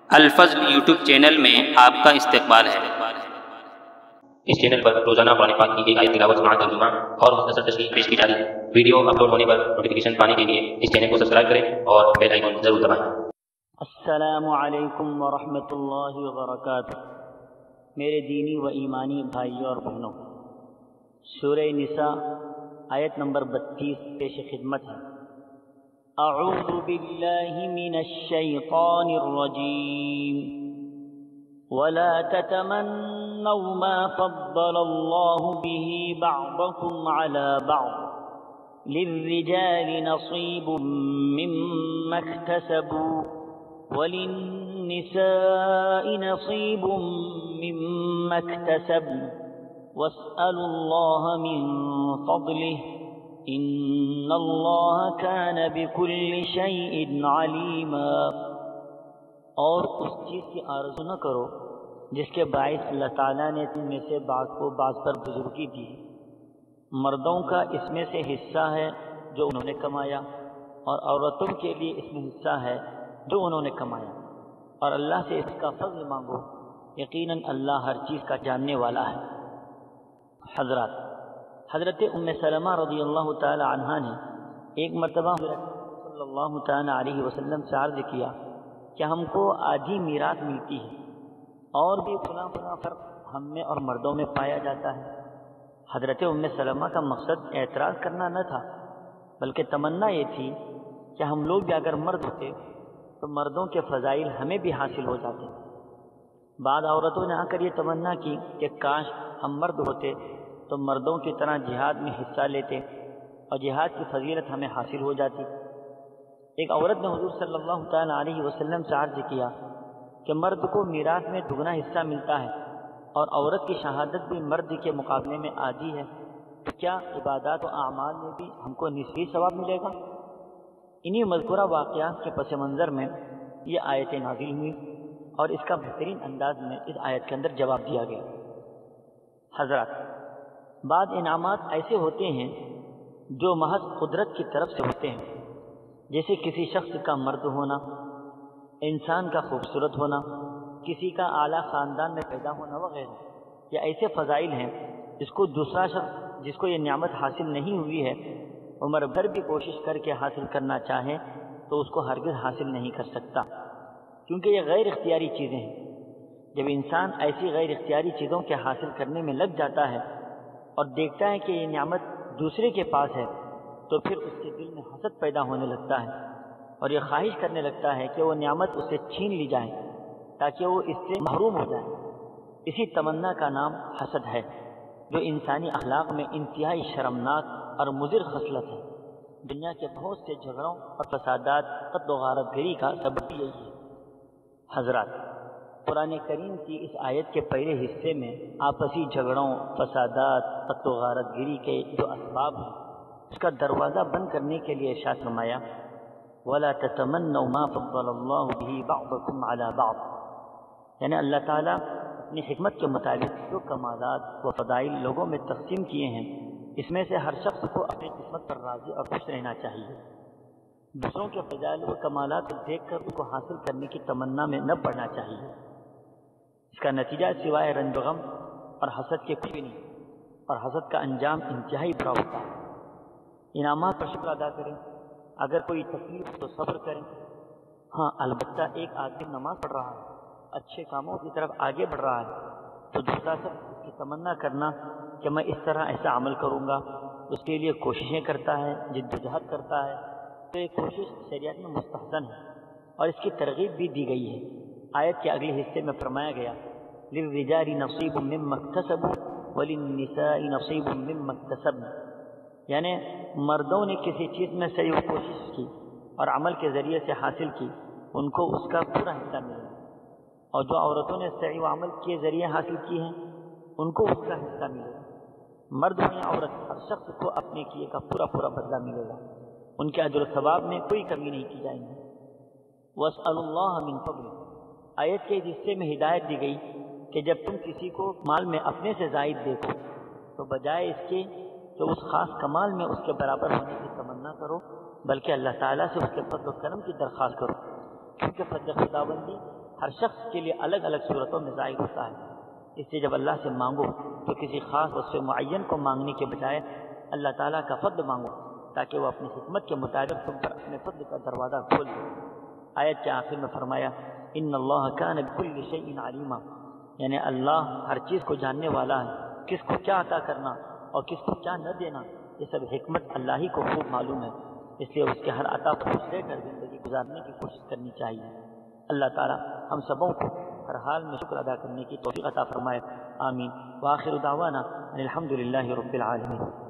الفضل YouTube channel میں آپ کا استقبال ہے۔ اس چینل پر روزانہ قرآن پاک کی ایک آیت تلاوت سماعت ترجمہ اور مختصر تشریح پیش کی جا رہی ہے۔ ویڈیو اپلوڈ ہونے پر نوٹیفیکیشن پانے کے لیے اس چینل کو سبسکرائب کریں اور بیل آئیکن ضرور دبائیں۔ السلام علیکم ورحمۃ اللہ وبرکاتہ۔ میرے دینی و ایمانی بھائیوں اور بہنوں، سورہ نساء آیت نمبر 32 پیش خدمت ہے۔ اعوذ باللہ من الشیطان الرجیم ولا تتمنوا ما فضل اللہ به بعضکم على بعض للرجال نصیب مما اکتسبوا وللنساء نصیب مما اکتسبن واسألوا اللہ من فضلہ ان اللہ کان بکل شیء علیما۔ اور اس چیز کی آرزو نہ کرو جس کے باعث اللہ تعالیٰ نے تم میں سے بعض کو بعض پر بزرگی دی۔ مردوں کا اس میں سے حصہ ہے جو انہوں نے کمایا، اور عورتوں کے لیے اس میں حصہ ہے جو انہوں نے کمایا، اور اللہ سے اس کا فضل مانگو، یقیناً اللہ ہر چیز کا جاننے والا ہے۔ حضرت ام سلمہ رضی اللہ تعالی عنہا نے ایک مرتبہ صلی اللہ تعالی علیہ وسلم سے عرض کیا کہ ہم کو آدھی میراث ملتی ہے، اور بھی فلاں فرق ہم میں اور مردوں میں پایا جاتا ہے۔ حضرت ام سلمہ کا مقصد اعتراض کرنا نہ تھا، بلکہ تمنا یہ تھی کہ ہم لوگ بھی اگر مرد ہوتے تو مردوں کے فضائل ہمیں بھی حاصل ہو جاتے۔ بعض عورتوں نے آ کر یہ تمنا کی کہ کاش ہم مرد ہوتے تو مردوں کی طرح جہاد میں حصہ لیتے اور جہاد کی فضیلت ہمیں حاصل ہو جاتی۔ ایک عورت نے حضور صلی اللہ تعالی علیہ وسلم سے عرض کیا کہ مرد کو میراث میں دگنا حصہ ملتا ہے اور عورت کی شہادت بھی مرد کے مقابلے میں آدھی ہے، تو کیا عبادات و اعمال میں بھی ہم کو نصفی ثواب ملے گا؟ انہی مذکورہ واقعات کے پس منظر میں یہ آیت نازل ہوئی، اور اس کا بہترین انداز میں اس آیت کے اندر جواب دیا گیا۔ حضرات، بعض انعامات ایسے ہوتے ہیں جو محض قدرت کی طرف سے ہوتے ہیں، جیسے کسی شخص کا مرد ہونا، انسان کا خوبصورت ہونا، کسی کا اعلیٰ خاندان میں پیدا ہونا وغیرہ۔ یہ ایسے فضائل ہیں جس کو دوسرا شخص جس کو یہ نعمت حاصل نہیں ہوئی ہے، عمر بھر بھی کوشش کر کے حاصل کرنا چاہے تو اس کو ہرگز حاصل نہیں کر سکتا، کیونکہ یہ غیر اختیاری چیزیں ہیں۔ جب انسان ایسی غیر اختیاری چیزوں کے حاصل کرنے میں لگ جاتا ہے اور دیکھتا ہے کہ یہ نعمت دوسرے کے پاس ہے، تو پھر اس کے دل میں حسد پیدا ہونے لگتا ہے، اور یہ خواہش کرنے لگتا ہے کہ وہ نعمت اسے چھین لی جائے تاکہ وہ اس سے محروم ہو جائے۔ اسی تمنا کا نام حسد ہے، جو انسانی اخلاق میں انتہائی شرمناک اور مضر خصلت ہے۔ دنیا کے بہت سے جھگڑوں اور فسادات، قتل و غارت گری کا سبب یہی ہے۔ حضرات، قرآن کریم کی اس آیت کے پہلے حصے میں آپسی جھگڑوں، فسادات، قتل و غارت گری کے جو اسباب ہیں اس کا دروازہ بند کرنے کے لیے ارشاد فرمایا وَلَا تَتَمَنَّوْا مَا فَضَّلَ اللَّهُ بِهِ بَعْضَكُمْ عَلَى بَعْضٍ، یعنی اللہ تعالیٰ اپنی حکمت کے مطابق جو کمالات و فضائل لوگوں میں تقسیم کیے ہیں، اس میں سے ہر شخص کو اپنی قسمت پر راضی اور خوش رہنا چاہیے۔ دوسروں کے فضائل و کمالات کو دیکھ کر اس کو حاصل کرنے کی تمنا میں نہ پڑنا چاہیے۔ اس کا نتیجہ سوائے رنج و غم اور حسد کے کچھ بھی نہیں، اور حسد کا انجام انتہائی برا ہوتا ہے۔ انعامات پر شکر ادا کریں، اگر کوئی تکلیف تو صبر کریں۔ ہاں، البتہ ایک آدمی نماز پڑھ رہا ہے، اچھے کاموں کی طرف آگے بڑھ رہا ہے، تو دوسرا شخص اس کی تمنا کرنا کہ میں اس طرح ایسا عمل کروں گا، اس کے لیے کوششیں کرتا ہے، جدوجہد کرتا ہے، تو یہ کوشش شریعت میں مستحسن ہے اور اس کی ترغیب بھی دی گئی ہے۔ آیت کے اگلے حصے میں فرمایا گیا للرجال نصیب مما اکتسبوا وللنساء نصیب مما اکتسبن، یعنی مردوں نے کسی چیز میں صحیح کوشش کی اور عمل کے ذریعے سے حاصل کی، ان کو اس کا پورا حصہ ملے گا، اور جو عورتوں نے صحیح عمل کے ذریعے حاصل کی ہیں ان کو اس کا حصہ ملے گا۔ مرد ہو یا عورت، ہر شخص کو اپنے کیے کا پورا بدلہ ملے گا، ان کے اجر و ثواب میں کوئی کمی نہیں کی جائے گی۔ وَاسْأَلُوا اللَّهَ مِن فَضْلِهِ، آیت کے حصے میں ہدایت دی گئی کہ جب تم کسی کو مال میں اپنے سے زائد دیکھو تو بجائے اس کے کہ اس خاص کمال میں اس کے برابر ہونے کی تمنا کرو، بلکہ اللہ تعالیٰ سے اس کے فضل و کرم کی درخواست کرو، کیونکہ فضل خداوندی ہر شخص کے لیے الگ الگ صورتوں میں ظاہر ہوتا ہے۔ اس لیے جب اللہ سے مانگو تو کسی خاص وصف معین کو مانگنے کے بجائے اللہ تعالیٰ کا فضل مانگو، تاکہ وہ اپنی حکمت کے مطابق تم پر اپنے فضل کا دروازہ کھول دے۔ آیت کے آخر میں فرمایا ان اللہ کان بکل شیء علیما، یعنی اللہ ہر چیز کو جاننے والا ہے، کس کو کیا عطا کرنا اور کس کو کیا نہ دینا یہ سب حکمت اللہ ہی کو خوب معلوم ہے، اس لیے اس کے ہر عطا کو خوش رہ کر زندگی گزارنے کی کوشش کرنی چاہیے۔ اللہ تعالیٰ ہم سبوں کو ہر حال میں شکر ادا کرنے کی توفیق عطا فرمائے، آمین۔ وآخر دعوانا ان الحمد للہ رب العالمین۔